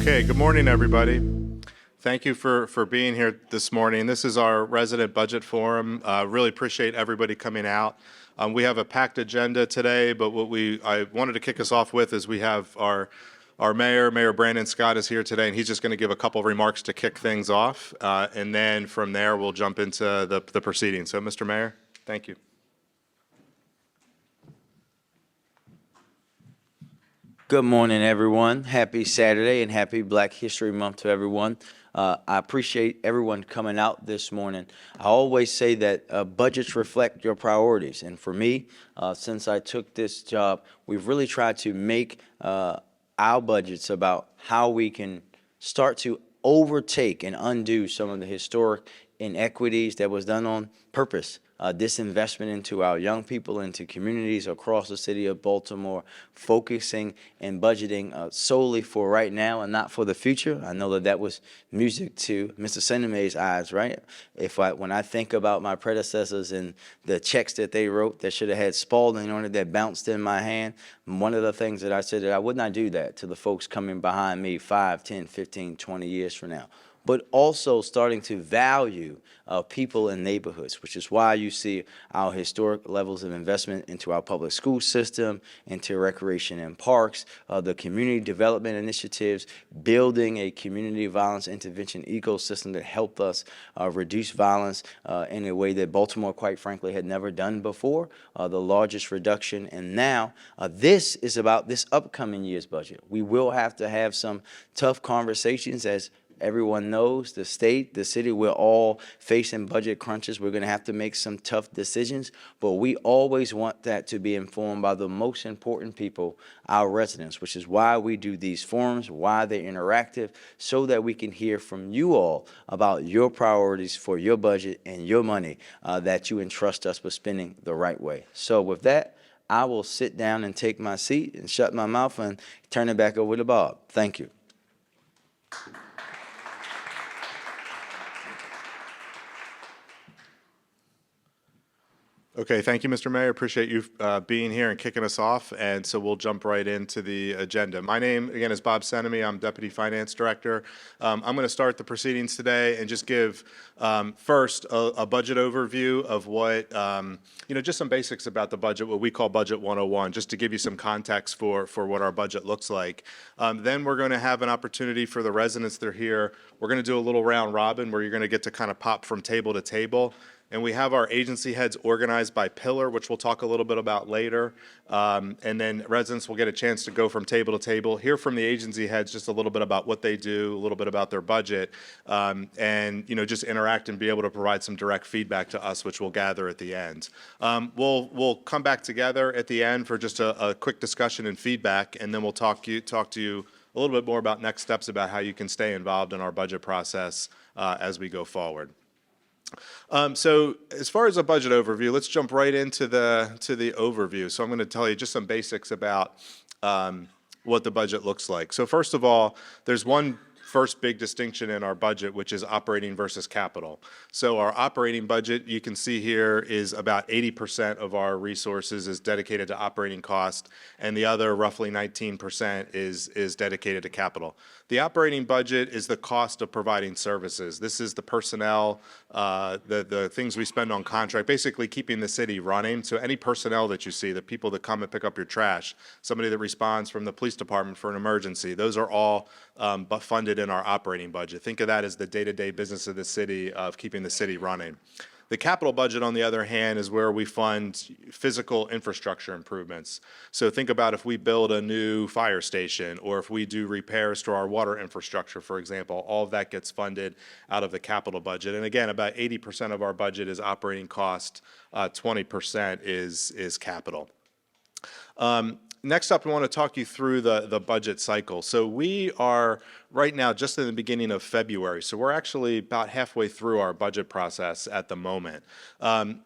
Okay, good morning, everybody. Thank you for being here this morning. This is our resident budget forum. Really appreciate everybody coming out. We have a packed agenda today, but what I wanted to kick us off with is we have our Mayor Brandon Scott is here today, and he's just going to give a couple of remarks to kick things off, and then from there we'll jump into the proceedings. So, Mr. Mayor, thank you. Good morning, everyone. Happy Saturday and happy Black History Month to everyone. I appreciate everyone coming out this morning. I always say that budgets reflect your priorities. And for me, since I took this job, we've really tried to make our budgets about how we can start to overtake and undo some of the historic inequities that was done on purpose. Disinvestment into our young people, into communities across the city of Baltimore, focusing and budgeting solely for right now and not for the future. I know that was music to Mr. Senemay's eyes, right? When I think about my predecessors and the checks that they wrote that should have had Spalding on it that bounced in my hand, one of the things that I said that I would not do that to the folks coming behind me 5, 10, 15, 20 years from now. But also starting to value people in neighborhoods, which is why you see our historic levels of investment into our public school system, into recreation and parks, the community development initiatives, building a community violence intervention ecosystem that helped us reduce violence in a way that Baltimore, quite frankly, had never done before, the largest reduction. And now this is about this upcoming year's budget. We will have to have some tough conversations. As everyone knows, the state, the city, we're all facing budget crunches. We're going to have to make some tough decisions, but we always want that to be informed by the most important people, our residents, which is why we do these forums, why they're interactive, so that we can hear from you all about your priorities for your budget and your money that you entrust us with spending the right way. So with that, I will sit down and take my seat and shut my mouth and turn it back over to Bob. Thank you. Okay, thank you, Mr. Mayor. Appreciate you being here and kicking us off. And so we'll jump right into the agenda. My name, again, is Bob Senemay. I'm Deputy Finance Director. I'm going to start the proceedings today and just give first a budget overview of what, just some basics about the budget, what we call Budget 101, just to give you some context for what our budget looks like. Then we're going to have an opportunity for the residents that are here. We're going to do a little round robin where you're going to get to kind of pop from table to table. And we have our agency heads organized by pillar, which we'll talk a little bit about later. And then residents will get a chance to go from table to table, hear from the agency heads just a little bit about what they do, a little bit about their budget, and just interact and be able to provide some direct feedback to us, which we'll gather at the end. We'll come back together at the end for just a quick discussion and feedback, and then we'll talk to you a little bit more about next steps about how you can stay involved in our budget process as we go forward. So as far as a budget overview, let's jump right into the overview. So I'm going to tell you just some basics about what the budget looks like. So first of all, there's one first big distinction in our budget, which is operating versus capital. So our operating budget, you can see here, is about 80% of our resources is dedicated to operating cost, and the other roughly 19% is dedicated to capital. The operating budget is the cost of providing services. This is the personnel, the things we spend on contract, basically keeping the city running. So any personnel that you see, the people that come and pick up your trash, somebody that responds from the police department for an emergency, those are all but funded in our operating budget. Think of that as the day-to-day business of the city, of keeping the city running. The capital budget, on the other hand, is where we fund physical infrastructure improvements. So think about if we build a new fire station, or if we do repairs to our water infrastructure, for example, all of that gets funded out of the capital budget. And again, about 80% of our budget is operating cost, 20% is capital. Next up, I want to talk you through the budget cycle. So we are right now just in the beginning of February. So we're actually about halfway through our budget process at the moment.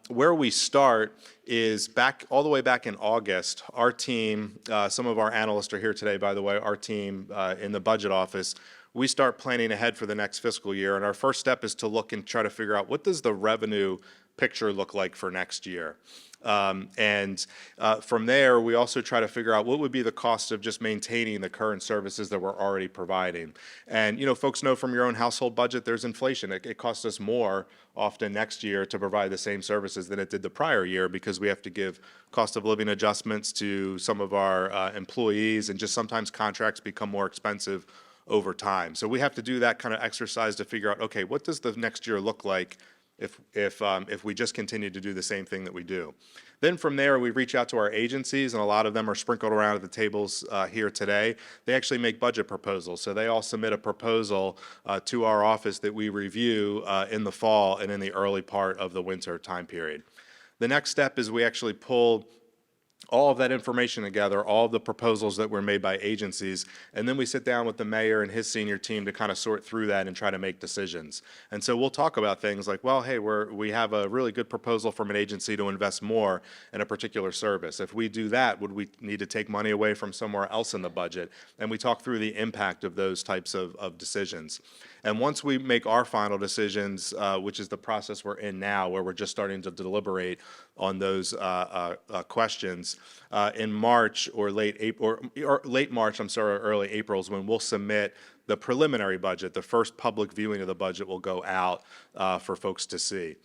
Where we start is all the way back in August. Our team, some of our analysts are here today, by the way, our team in the budget office, we start planning ahead for the next fiscal year. And our first step is to look and try to figure out what does the revenue picture look like for next year? From there, we also try to figure out what would be the cost of just maintaining the current services that we're already providing. And, folks know from your own household budget, there's inflation. It costs us more often next year to provide the same services than it did the prior year because we have to give cost of living adjustments to some of our employees, and just sometimes contracts become more expensive over time. So we have to do that kind of exercise to figure out, okay, what does the next year look like if we just continue to do the same thing that we do. Then from there, we reach out to our agencies, and a lot of them are sprinkled around at the tables here today. They actually make budget proposals. So they all submit a proposal to our office that we review in the fall and in the early part of the winter time period. The next step is we actually pull all of that information together, all of the proposals that were made by agencies, and then we sit down with the mayor and his senior team to kind of sort through that and try to make decisions. And so we'll talk about things like, well, hey, we have a really good proposal from an agency to invest more in a particular service. If we do that, would we need to take money away from somewhere else in the budget? And we talk through the impact of those types of decisions. And once we make our final decisions, which is the process we're in now, where we're just starting to deliberate on those questions, in March or late April, or late March, or early April is when we'll submit the preliminary budget. The first public viewing of the budget will go out for folks to see.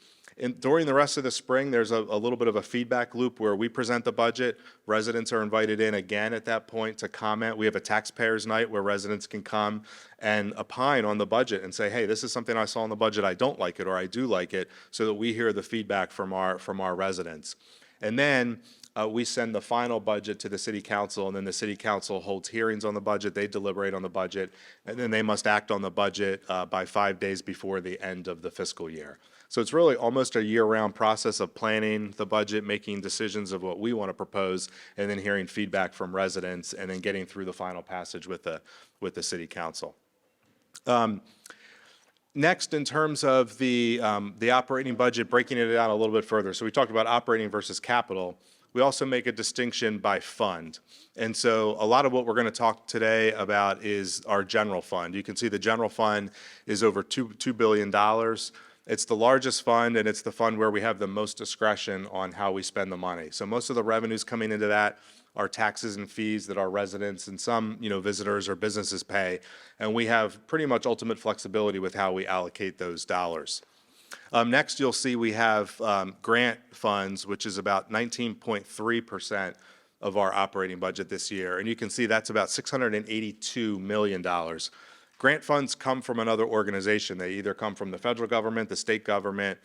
During the rest of the spring, there's a little bit of a feedback loop where we present the budget. Residents are invited in again at that point to comment. We have a taxpayers night where residents can come and opine on the budget and say, hey, this is something I saw in the budget, I don't like it, or I do like it, so that we hear the feedback from our residents. And then we send the final budget to the city council, and then the city council holds hearings on the budget, they deliberate on the budget, and then they must act on the budget by 5 days before the end of the fiscal year. So it's really almost a year-round process of planning the budget, making decisions of what we want to propose, and then hearing feedback from residents, and then getting through the final passage with the city council. Next, in terms of the operating budget, breaking it down a little bit further. So we talked about operating versus capital. We also make a distinction by fund. And so a lot of what we're going to talk today about is our general fund. You can see the general fund is over $2 billion. It's the largest fund, and it's the fund where we have the most discretion on how we spend the money. So most of the revenues coming into that are taxes and fees that our residents and some visitors or businesses pay, and we have pretty much ultimate flexibility with how we allocate those dollars. Next, you'll see we have grant funds, which is about 19.3% of our operating budget this year, and you can see that's about $682 million. Grant funds come from another organization. They either come from the federal government, the state government,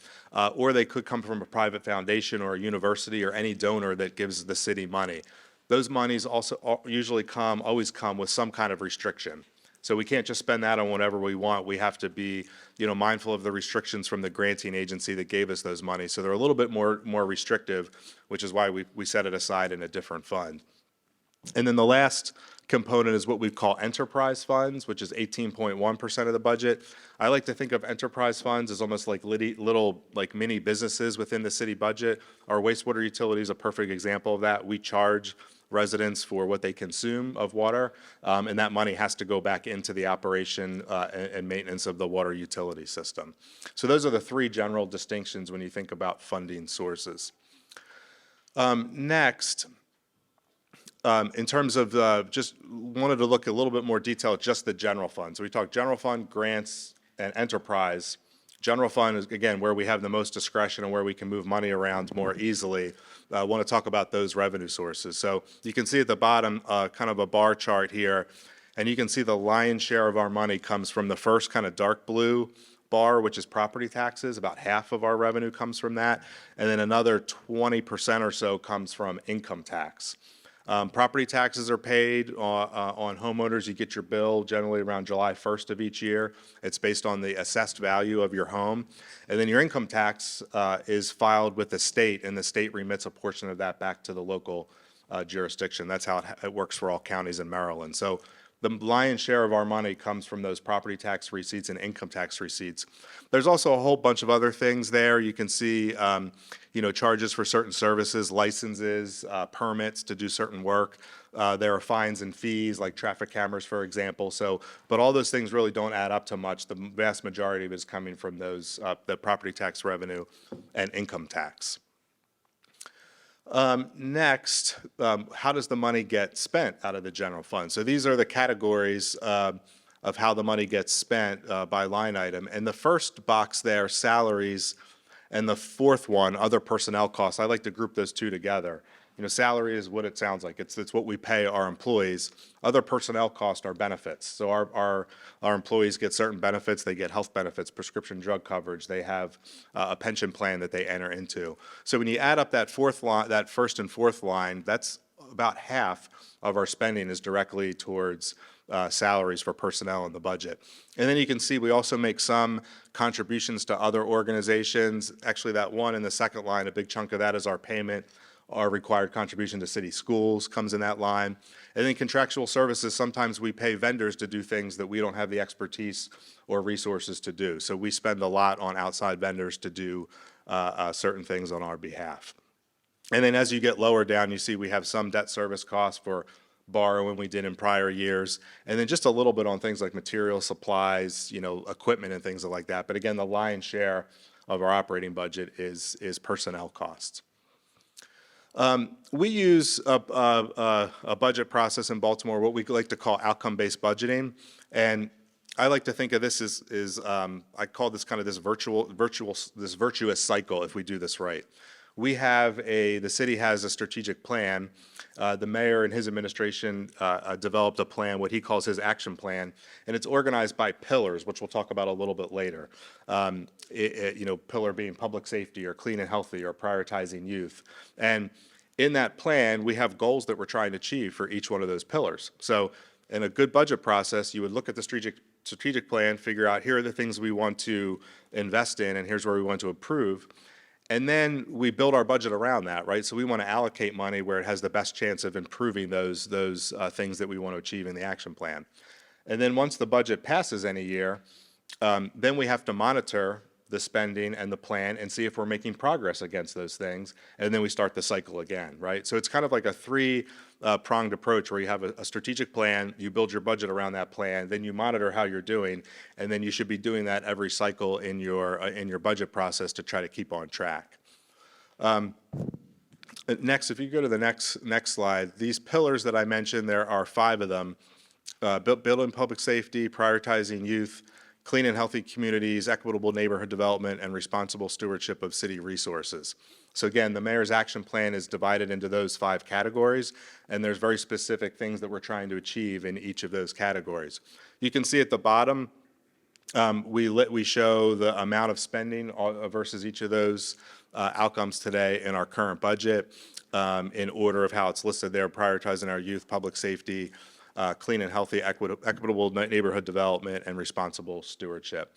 or they could come from a private foundation or a university or any donor that gives the city money. Those monies also always come with some kind of restriction. So we can't just spend that on whatever we want. We have to be, mindful of the restrictions from the granting agency that gave us those monies. So they're a little bit more restrictive, which is why we set it aside in a different fund. And then the last component is what we call enterprise funds, which is 18.1% of the budget. I like to think of enterprise funds as almost like little mini businesses within the city budget. Our wastewater utility is a perfect example of that. We charge residents for what they consume of water, and that money has to go back into the operation and maintenance of the water utility system. So those are the three general distinctions when you think about funding sources. Next, in terms of just wanted to look a little bit more detail at just the general fund. So we talked general fund, grants, and enterprise. General fund is, again, where we have the most discretion and where we can move money around more easily. I want to talk about those revenue sources. So you can see at the bottom kind of a bar chart here, and you can see the lion's share of our money comes from the first kind of dark blue bar, which is property taxes. About half of our revenue comes from that, and then another 20% or so comes from income tax. Property taxes are paid on homeowners. You get your bill generally around July 1st of each year. It's based on the assessed value of your home. And then your income tax is filed with the state, and the state remits a portion of that back to the local jurisdiction. That's how it works for all counties in Maryland. So the lion's share of our money comes from those property tax receipts and income tax receipts. There's also a whole bunch of other things there. You can see, charges for certain services, licenses, permits to do certain work. There are fines and fees like traffic cameras, for example. But all those things really don't add up to much. The vast majority of it is coming from those, the property tax revenue and income tax. Next, how does the money get spent out of the general fund? So these are the categories of how the money gets spent by line item. And the first box there, salaries, and the fourth one, other personnel costs. I like to group those two together. Salary is what it sounds like. It's what we pay our employees. Other personnel costs are benefits. So our employees get certain benefits. They get health benefits, prescription drug coverage. They have a pension plan that they enter into. So when you add up that first and fourth line, that's about half of our spending is directly towards salaries for personnel in the budget. And then you can see we also make some contributions to other organizations. Actually, that one in the second line, a big chunk of that is our payment. Our required contribution to city schools comes in that line. And then contractual services, sometimes we pay vendors to do things that we don't have the expertise or resources to do. So we spend a lot on outside vendors to do certain things on our behalf. And then as you get lower down, you see we have some debt service costs for borrowing we did in prior years. And then just a little bit on things like material supplies, equipment and things like that. But again, the lion's share of our operating budget is personnel costs. We use a budget process in Baltimore, what we like to call outcome-based budgeting, and I like to think of this as I call this kind of this virtuous cycle if we do this right. The city has a strategic plan. The mayor and his administration developed a plan, what he calls his action plan, and it's organized by pillars, which we'll talk about a little bit later. Pillar being public safety or clean and healthy or prioritizing youth. And in that plan, we have goals that we're trying to achieve for each one of those pillars. So in a good budget process, you would look at the strategic plan, figure out here are the things we want to invest in, and here's where we want to improve. And then we build our budget around that, right? So we want to allocate money where it has the best chance of improving those things that we want to achieve in the action plan. And then once the budget passes any year, then we have to monitor the spending and the plan and see if we're making progress against those things. And then we start the cycle again, right? So it's kind of like a three-pronged approach where you have a strategic plan, you build your budget around that plan, then you monitor how you're doing, and then you should be doing that every cycle in your budget process to try to keep on track. Next, if you go to the next slide, these pillars that I mentioned, there are 5 of them. Building public safety, prioritizing youth, clean and healthy communities, equitable neighborhood development, and responsible stewardship of city resources. So again, the mayor's action plan is divided into those 5 categories, and there's very specific things that we're trying to achieve in each of those categories. You can see at the bottom, we show the amount of spending versus each of those outcomes today in our current budget in order of how it's listed there, prioritizing our youth, public safety, clean and healthy, equitable neighborhood development, and responsible stewardship.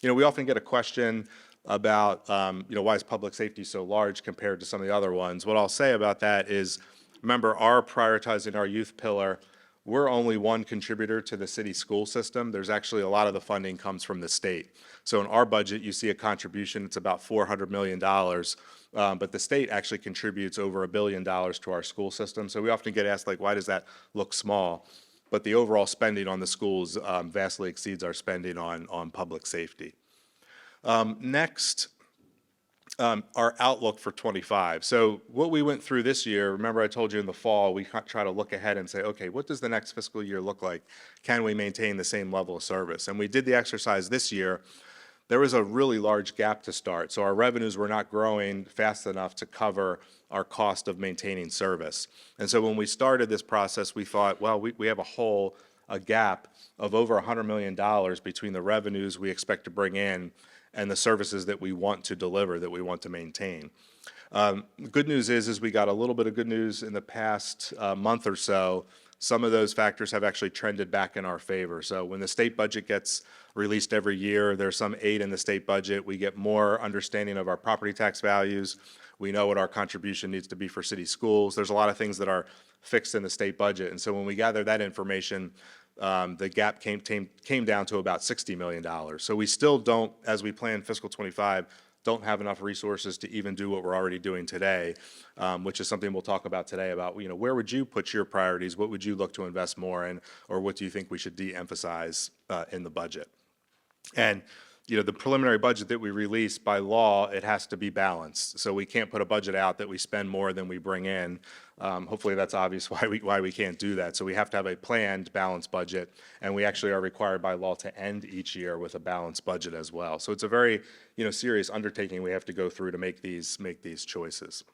We often get a question about, why is public safety so large compared to some of the other ones? What I'll say about that is, remember, our prioritizing our youth pillar, we're only one contributor to the city school system. There's actually a lot of the funding comes from the state. So in our budget, you see a contribution, it's about $400 million, but the state actually contributes over $1 billion to our school system. So we often get asked, why does that look small? But the overall spending on the schools vastly exceeds our spending on public safety. Next, our outlook for '25. So what we went through this year, remember I told you in the fall, we try to look ahead and say, okay, what does the next fiscal year look like? Can we maintain the same level of service? And we did the exercise this year. There was a really large gap to start. So our revenues were not growing fast enough to cover our cost of maintaining service. And so when we started this process, we thought, well, we have a gap of over $100 million between the revenues we expect to bring in and the services that we want to deliver, that we want to maintain. Good news is we got a little bit of good news in the past month or so. Some of those factors have actually trended back in our favor. So when the state budget gets released every year, there's some aid in the state budget. We get more understanding of our property tax values. We know what our contribution needs to be for city schools. There's a lot of things that are fixed in the state budget. And so when we gather that information, the gap came down to about $60 million. So we still don't, as we plan fiscal 25, don't have enough resources to even do what we're already doing today, which is something we'll talk about today about, where would you put your priorities? What would you look to invest more in? Or what do you think we should de-emphasize in the budget? And the preliminary budget that we release by law, it has to be balanced. So we can't put a budget out that we spend more than we bring in. Hopefully that's obvious why we can't do that. So we have to have a planned balanced budget, and we actually are required by law to end each year with a balanced budget as well. So it's a very serious undertaking we have to go through to make these choices.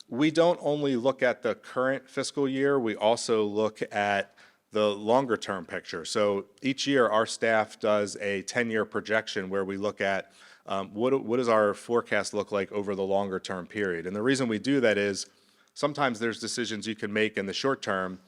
We don't only look at the current fiscal year, we also look at the longer term picture. So each year our staff does a 10-year projection where we look at what does our forecast look like over the longer term period. And the reason we do that is sometimes there's decisions you can make in the short term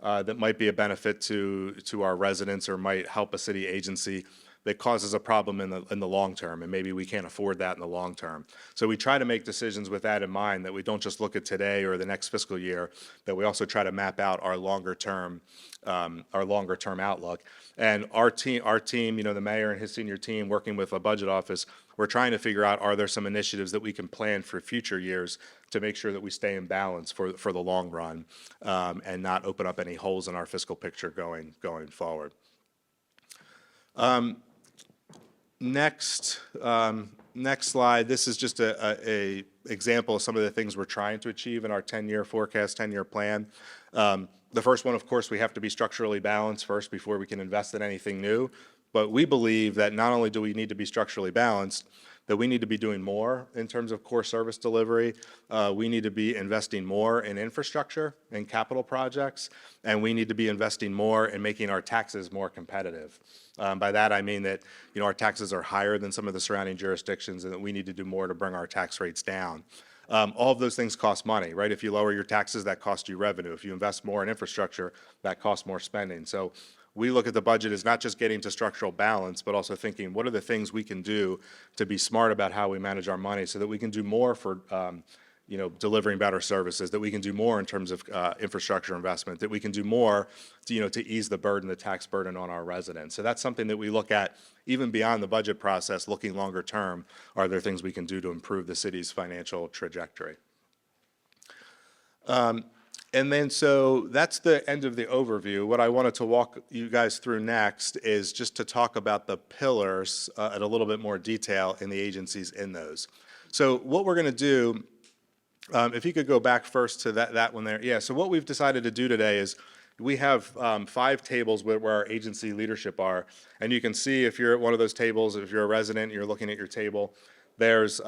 that might be a benefit to our residents or might help a city agency that causes a problem in the long term, and maybe we can't afford that in the long term. So we try to make decisions with that in mind, that we don't just look at today or the next fiscal year, that we also try to map out our longer term outlook. And our team, the mayor and his senior team, working with a budget office, we're trying to figure out, are there some initiatives that we can plan for future years to make sure that we stay in balance for the long run, and not open up any holes in our fiscal picture going forward. Next slide. This is just a example of some of the things we're trying to achieve in our 10-year forecast, 10-year plan. The first one, of course, we have to be structurally balanced first before we can invest in anything new. But we believe that not only do we need to be structurally balanced, that we need to be doing more in terms of core service delivery. We need to be investing more in infrastructure and capital projects, and we need to be investing more in making our taxes more competitive. By that I mean that our taxes are higher than some of the surrounding jurisdictions, and that we need to do more to bring our tax rates down. All of those things cost money, right? If you lower your taxes, that costs you revenue. If you invest more in infrastructure, that costs more spending. So we look at the budget as not just getting to structural balance, but also thinking, what are the things we can do to be smart about how we manage our money so that we can do more for delivering better services, that we can do more in terms of infrastructure investment, that we can do more to ease the burden, the tax burden on our residents. So that's something that we look at even beyond the budget process, looking longer term. Are there things we can do to improve the city's financial trajectory? And then so that's the end of the overview. What I wanted to walk you guys through next is just to talk about the pillars in a little bit more detail in the agencies in those. So what we're going to do, if you could go back first to that one there. Yeah, so what we've decided to do today is we have 5 tables where our agency leadership are. And you can see if you're at one of those tables, if you're a resident and you're looking at your table, there's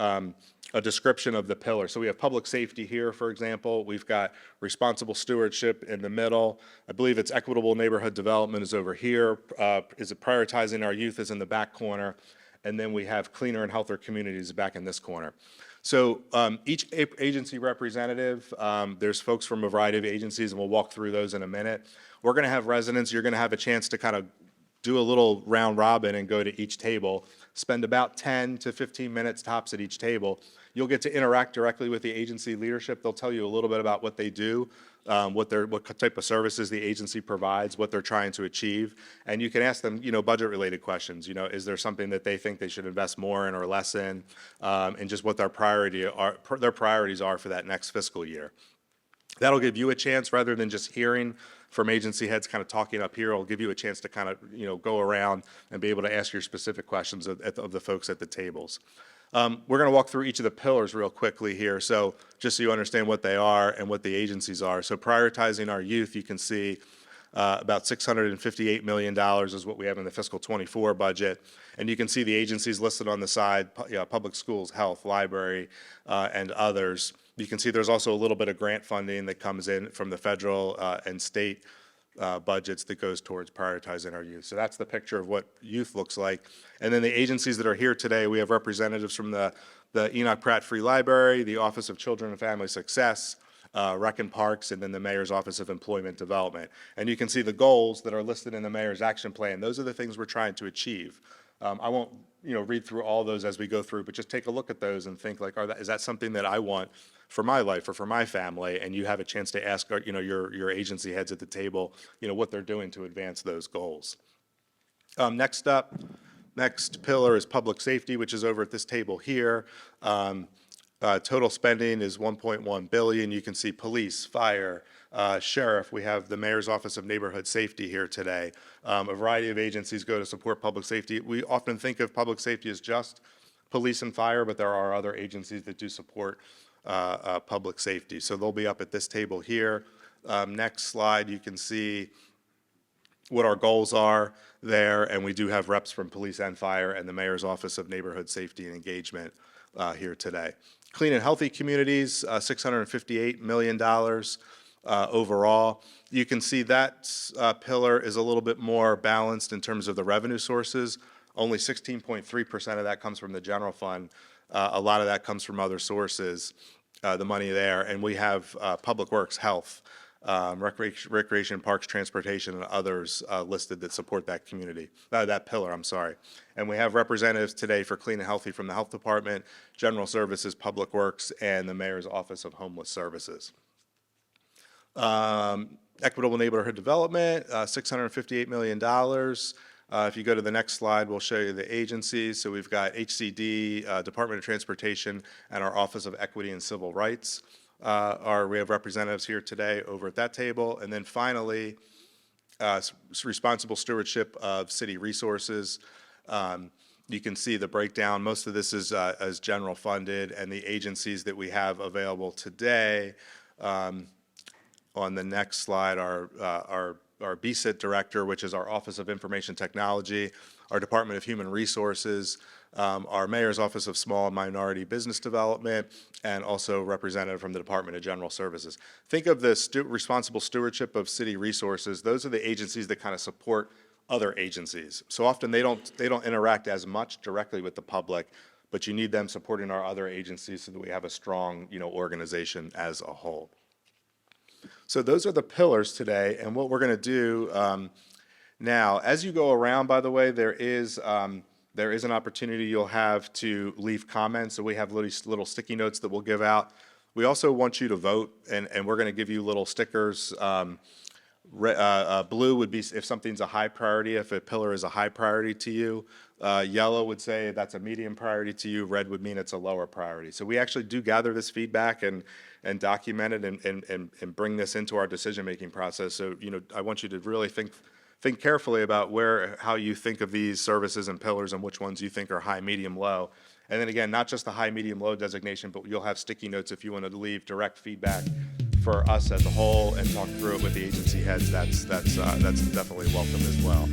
a description of the pillars. So we have public safety here, for example. We've got responsible stewardship in the middle. I believe it's equitable neighborhood development is over here. Is it prioritizing our youth is in the back corner. And then we have cleaner and healthier communities back in this corner. So each agency representative, there's folks from a variety of agencies, and we'll walk through those in a minute. We're going to have residents. You're going to have a chance to kind of do a little round robin and go to each table, spend about 10 to 15 minutes tops at each table. You'll get to interact directly with the agency leadership. They'll tell you a little bit about what they do, what type of services the agency provides, what they're trying to achieve. And you can ask them, budget-related questions. Is there something that they think they should invest more in or less in, and just what their priorities are for that next fiscal year. That'll give you a chance, rather than just hearing from agency heads kind of talking up here, it'll give you a chance to kind of, go around and be able to ask your specific questions of the folks at the tables. We're going to walk through each of the pillars real quickly here, so just so you understand what they are and what the agencies are. So prioritizing our youth, you can see about $658 million is what we have in the fiscal 24 budget. And you can see the agencies listed on the side, public schools, health, library, and others. You can see there's also a little bit of grant funding that comes in from the federal and state budgets that goes towards prioritizing our youth. So that's the picture of what youth looks like. And then the agencies that are here today, we have representatives from the Enoch Pratt Free Library, the Office of Children and Family Success, Rec and Parks, and then the Mayor's Office of Employment Development. And you can see the goals that are listed in the Mayor's Action Plan. Those are the things we're trying to achieve. I won't read through all those as we go through, but just take a look at those and think like, is that something that I want for my life or for my family, and you have a chance to ask, your agency heads at the table, what they're doing to advance those goals. Next pillar is public safety, which is over at this table here. Total spending is $1.1 billion. You can see police, fire, sheriff. We have the Mayor's Office of Neighborhood Safety here today. A variety of agencies go to support public safety. We often think of public safety as just police and fire, but there are other agencies that do support public safety. So they'll be up at this table here. Next slide, you can see what our goals are there, and we do have reps from police and fire and the Mayor's Office of Neighborhood Safety and Engagement here today. Clean and healthy communities, $658 million overall. You can see that pillar is a little bit more balanced in terms of the revenue sources. Only 16.3% of that comes from the general fund. A lot of that comes from other sources, the money there. And we have public works, health, recreation, parks, transportation, and others listed that support that community, that pillar, I'm sorry. And we have representatives today for Clean and Healthy from the Health Department, General Services, Public Works, and the Mayor's Office of Homeless Services. Equitable Neighborhood Development, $658 million. If you go to the next slide, we'll show you the agencies. So we've got HCD, Department of Transportation, and our Office of Equity and Civil Rights. We have representatives here today over at that table. And then finally, responsible stewardship of city resources. You can see the breakdown. Most of this is general funded, and the agencies that we have available today. On the next slide, our BSIT director, which is our Office of Information Technology, our Department of Human Resources, our Mayor's Office of Small and Minority Business Development, and also representative from the Department of General Services. Think of the responsible stewardship of city resources. Those are the agencies that kind of support other agencies. So often they don't interact as much directly with the public, but you need them supporting our other agencies so that we have a strong, organization as a whole. So those are the pillars today, and what we're going to do now, as you go around, by the way, there is an opportunity you'll have to leave comments. So we have little sticky notes that we'll give out. We also want you to vote, and we're going to give you little stickers. Blue would be if something's a high priority, if a pillar is a high priority to you. Yellow would say that's a medium priority to you. Red would mean it's a lower priority. So we actually do gather this feedback and document it and bring this into our decision-making process. So, I want you to really think carefully about how you think of these services and pillars and which ones you think are high, medium, low. And then again, not just the high, medium, low designation, but you'll have sticky notes if you want to leave direct feedback for us as a whole and talk through it with the agency heads. That's definitely welcome as well.